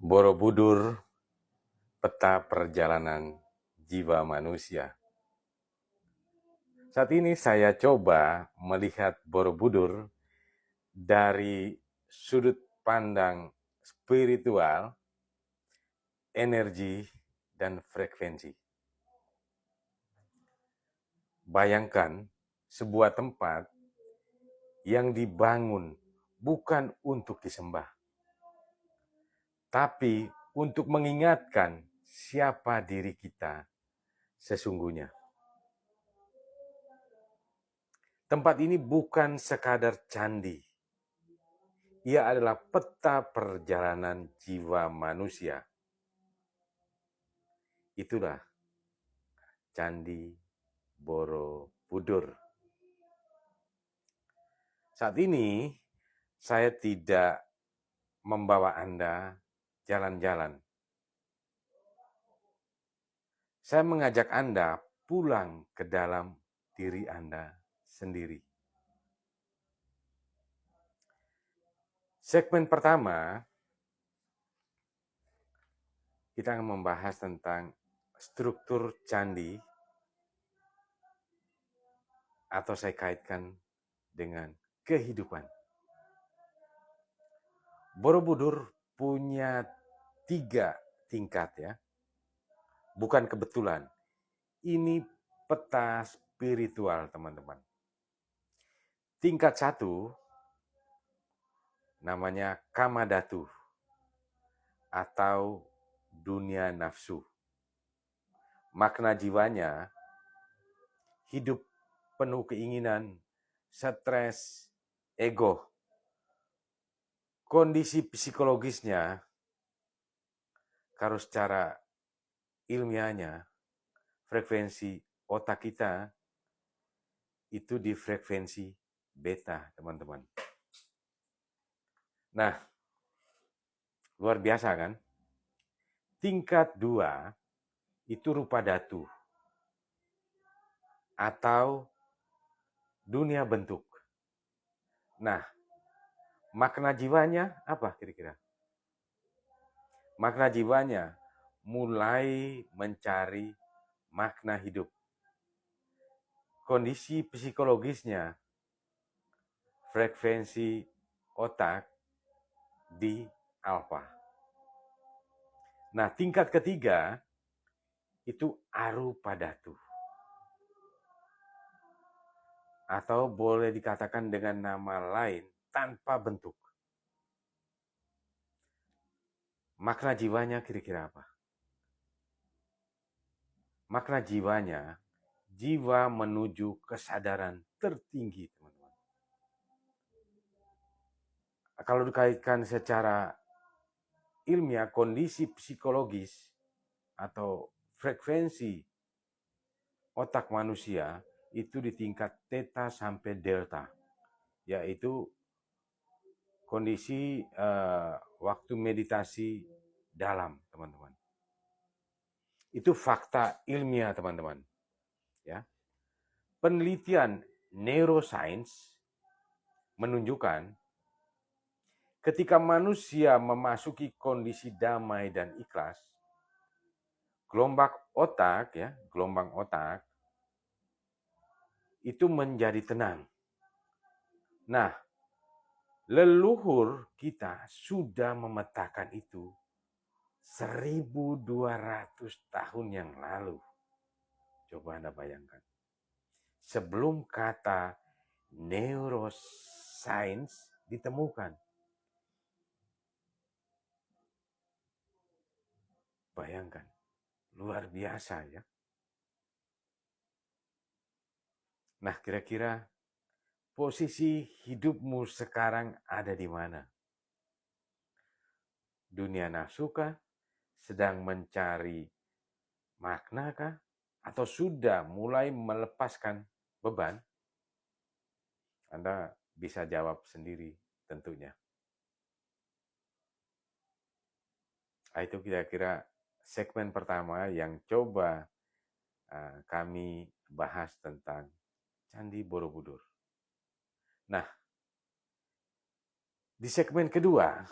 Borobudur, peta perjalanan jiwa manusia. Saat ini saya coba melihat Borobudur dari sudut pandang spiritual, energi, dan frekuensi. Bayangkan sebuah tempat yang dibangun bukan untuk disembah, tapi untuk mengingatkan siapa diri kita sesungguhnya. Tempat ini bukan sekadar candi. Ia adalah peta perjalanan jiwa manusia. Itulah Candi Borobudur. Saat ini saya tidak membawa Anda jalan-jalan. Saya mengajak Anda pulang ke dalam diri Anda sendiri. Segmen pertama, kita akan membahas tentang struktur candi, atau saya kaitkan dengan kehidupan. Borobudur punya 3 tingkat ya. Bukan kebetulan. Ini peta spiritual, teman-teman. Tingkat 1 namanya Kamadhatu atau dunia nafsu. Makna jiwanya hidup penuh keinginan, stres, ego. Kondisi psikologisnya, kalau secara ilmiahnya, frekuensi otak kita itu di frekuensi beta, teman-teman. Nah, luar biasa kan? Tingkat 2 itu rupa datu atau dunia bentuk. Nah, makna jiwanya apa kira-kira? Makna jiwanya mulai mencari makna hidup. Kondisi psikologisnya, frekuensi otak di alfa. Nah, tingkat ketiga itu arupa datu. Atau boleh dikatakan dengan nama lain, tanpa bentuk. Makna jiwanya kira-kira apa? Makna jiwanya, jiwa menuju kesadaran tertinggi, teman-teman. Kalau dikaitkan secara ilmiah, kondisi psikologis atau frekuensi otak manusia itu di tingkat theta sampai delta, yaitu kondisi waktu meditasi dalam, teman-teman. Itu fakta ilmiah, teman-teman. Ya. Penelitian neuroscience menunjukkan ketika manusia memasuki kondisi damai dan ikhlas, gelombang otak itu menjadi tenang. Nah, leluhur kita sudah memetakan itu 1200 tahun yang lalu. Coba Anda bayangkan. Sebelum kata neuroscience ditemukan. Bayangkan, luar biasa ya. Nah, kira-kira posisi hidupmu sekarang ada di mana? Dunia nafsu kah? Sedang mencari makna kah? Atau sudah mulai melepaskan beban? Anda bisa jawab sendiri tentunya. Itu kira-kira segmen pertama yang coba kami bahas tentang Candi Borobudur. Nah, di segmen kedua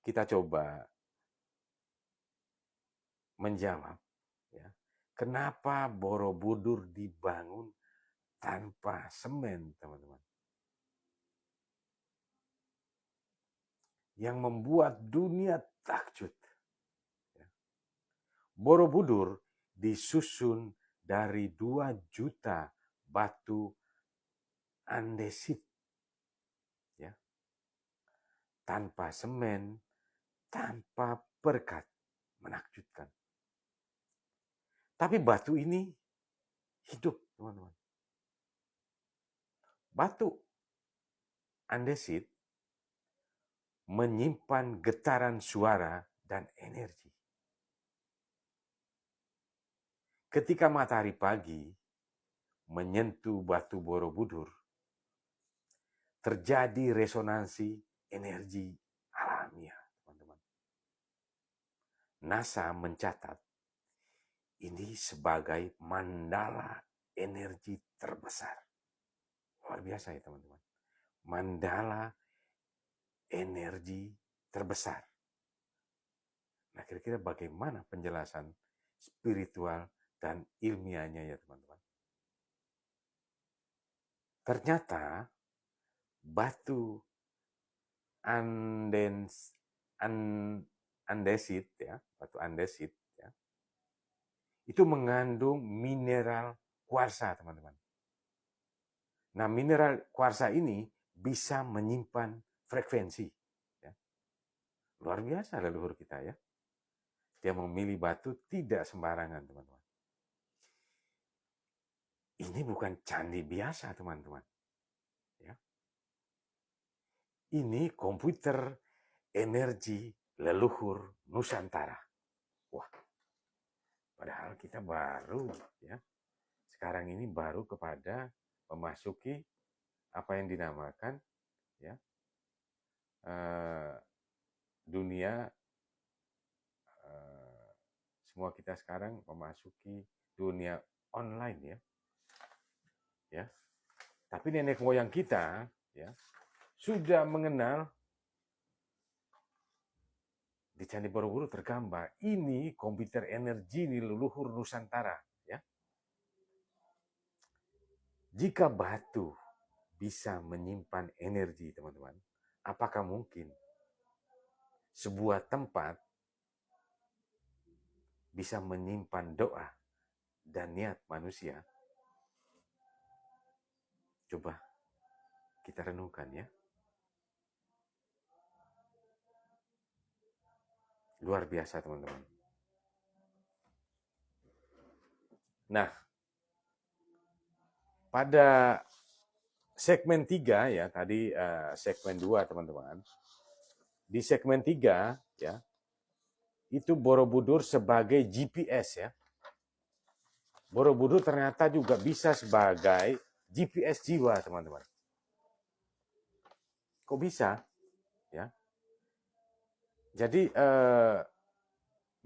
kita coba menjawab, ya, kenapa Borobudur dibangun tanpa semen, teman-teman? Yang membuat dunia takjub. Borobudur disusun dari 2 juta batu andesit, ya, tanpa semen, tanpa berkat, menakjubkan. Tapi batu ini hidup, teman-teman. Batu andesit menyimpan getaran suara dan energi. Ketika matahari pagi menyentuh batu Borobudur, terjadi resonansi energi alamiah, teman-teman. NASA mencatat ini sebagai mandala energi terbesar. Luar biasa ya, teman-teman. Mandala energi terbesar. Nah, kira-kira bagaimana penjelasan spiritual dan ilmiahnya ya, teman-teman? Ternyata batu andesit, ya, batu andesit, ya, itu mengandung mineral kuarsa, teman-teman. Nah, mineral kuarsa ini bisa menyimpan frekuensi. Ya. Luar biasa leluhur kita, ya. Dia memilih batu tidak sembarangan, teman-teman. Ini bukan candi biasa, teman-teman. Ya. Ini komputer energi leluhur Nusantara. Wah, padahal kita baru, ya, sekarang ini baru kepada memasuki apa yang dinamakan, ya, dunia, semua kita sekarang memasuki dunia online, ya. Ya. Tapi nenek moyang kita, ya, sudah mengenal. Di Candi Borobudur tergambar ini komputer energi di leluhur Nusantara, ya. Jika batu bisa menyimpan energi, teman-teman, apakah mungkin sebuah tempat bisa menyimpan doa dan niat manusia? Coba kita renungkan, ya. Luar biasa, teman-teman. Nah, pada segmen 3, ya, tadi segmen 2, teman-teman. Di segmen 3, ya, itu Borobudur sebagai GPS, ya. Borobudur ternyata juga bisa sebagai GPS jiwa, teman-teman. Kok bisa? Ya. Jadi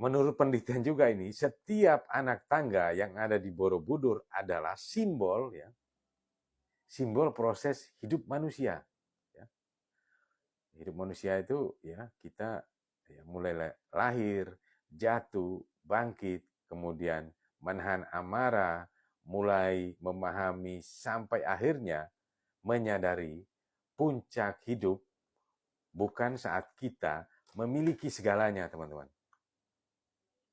menurut penelitian juga ini, setiap anak tangga yang ada di Borobudur adalah simbol, ya, simbol proses hidup manusia. Ya. Hidup manusia itu, ya, kita, ya, mulai lahir, jatuh, bangkit, kemudian menahan amarah, mulai memahami sampai akhirnya menyadari puncak hidup bukan saat kita memiliki segalanya, teman-teman.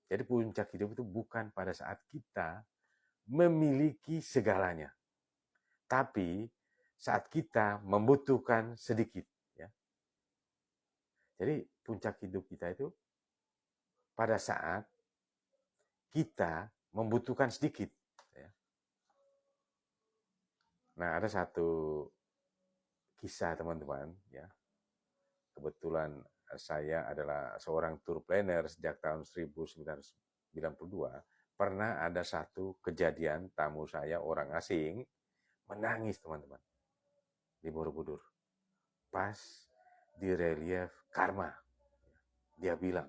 Jadi puncak hidup itu bukan pada saat kita memiliki segalanya, tapi saat kita membutuhkan sedikit. Ya. Jadi puncak hidup kita itu pada saat kita membutuhkan sedikit. Ya. Nah, ada satu kisah, teman-teman. Ya. Kebetulan saya adalah seorang tour planner sejak tahun 1992. Pernah ada satu kejadian tamu saya orang asing menangis, teman-teman, di Borobudur. Pas di relief Karma. Dia bilang,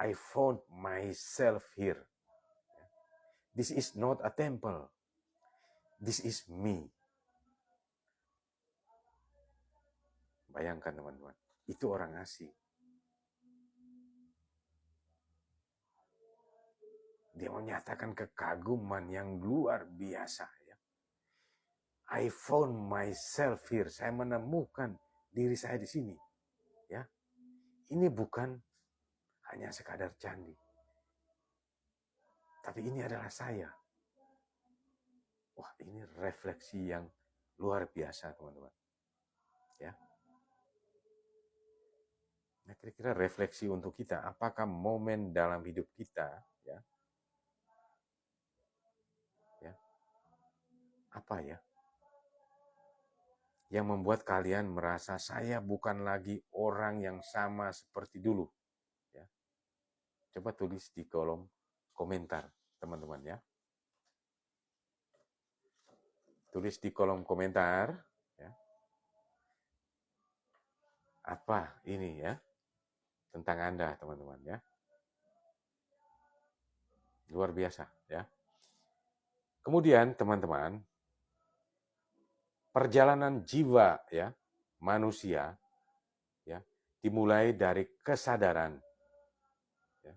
I found myself here. This is not a temple. This is me. Bayangkan, teman-teman. Itu orang asing. dia menyatakan kekaguman yang luar biasa. Ya. I found myself here. Saya menemukan diri saya di sini. Ya, ini bukan hanya sekadar candi, tapi ini adalah saya. Wah, ini refleksi yang luar biasa, teman-teman. Ya. Nah, kira-kira refleksi untuk kita, apakah momen dalam hidup kita, ya, apa ya, yang membuat kalian merasa saya bukan lagi orang yang sama seperti dulu, ya. Coba tulis di kolom komentar, teman-teman, ya. Tulis di kolom komentar, ya. Apa ini, ya, tentang Anda, teman-teman, ya. Luar biasa, ya. Kemudian, teman-teman, perjalanan jiwa, ya, manusia, ya, dimulai dari kesadaran, ya,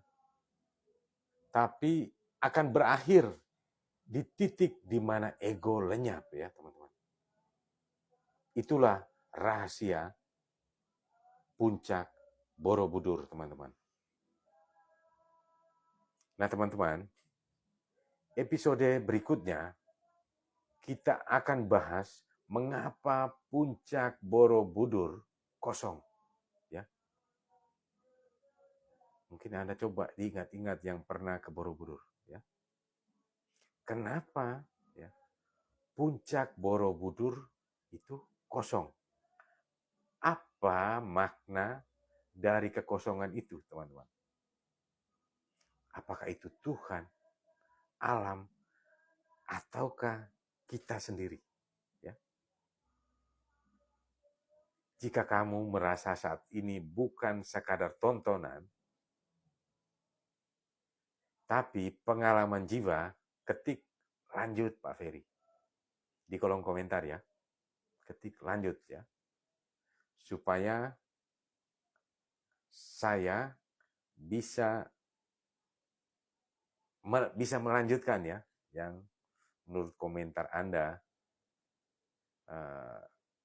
tapi akan berakhir di titik di mana ego lenyap, ya, teman-teman. Itulah rahasia puncak Borobudur, teman-teman. Nah, teman-teman, episode berikutnya kita akan bahas mengapa puncak Borobudur kosong, ya. Mungkin Anda coba diingat-ingat yang pernah ke Borobudur, ya. Kenapa, ya, puncak Borobudur itu kosong? Apa makna dari kekosongan itu, teman-teman? Apakah itu Tuhan, alam, ataukah kita sendiri? Ya. Jika kamu merasa saat ini bukan sekadar tontonan, tapi pengalaman jiwa, ketik lanjut Pak Ferry. Di kolom komentar, ya. Ketik lanjut, ya. Supaya saya bisa melanjutkan, ya, yang menurut komentar Anda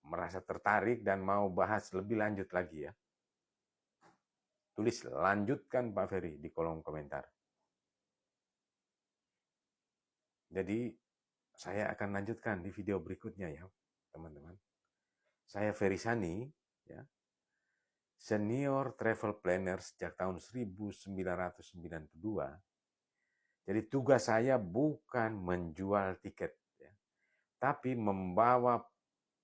merasa tertarik dan mau bahas lebih lanjut lagi, ya. Tulis lanjutkan Pak Ferry di kolom komentar. Jadi saya akan lanjutkan di video berikutnya, ya, teman-teman. Saya Ferry Sani, ya, senior travel planner sejak tahun 1992. Jadi tugas saya bukan menjual tiket, ya, tapi membawa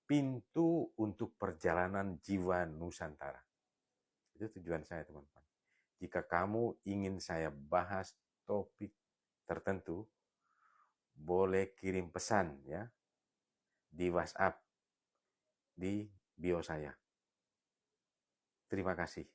pintu untuk perjalanan jiwa Nusantara. Itu tujuan saya, teman-teman. Jika kamu ingin saya bahas topik tertentu, boleh kirim pesan, ya, di WhatsApp di bio saya. Terima kasih.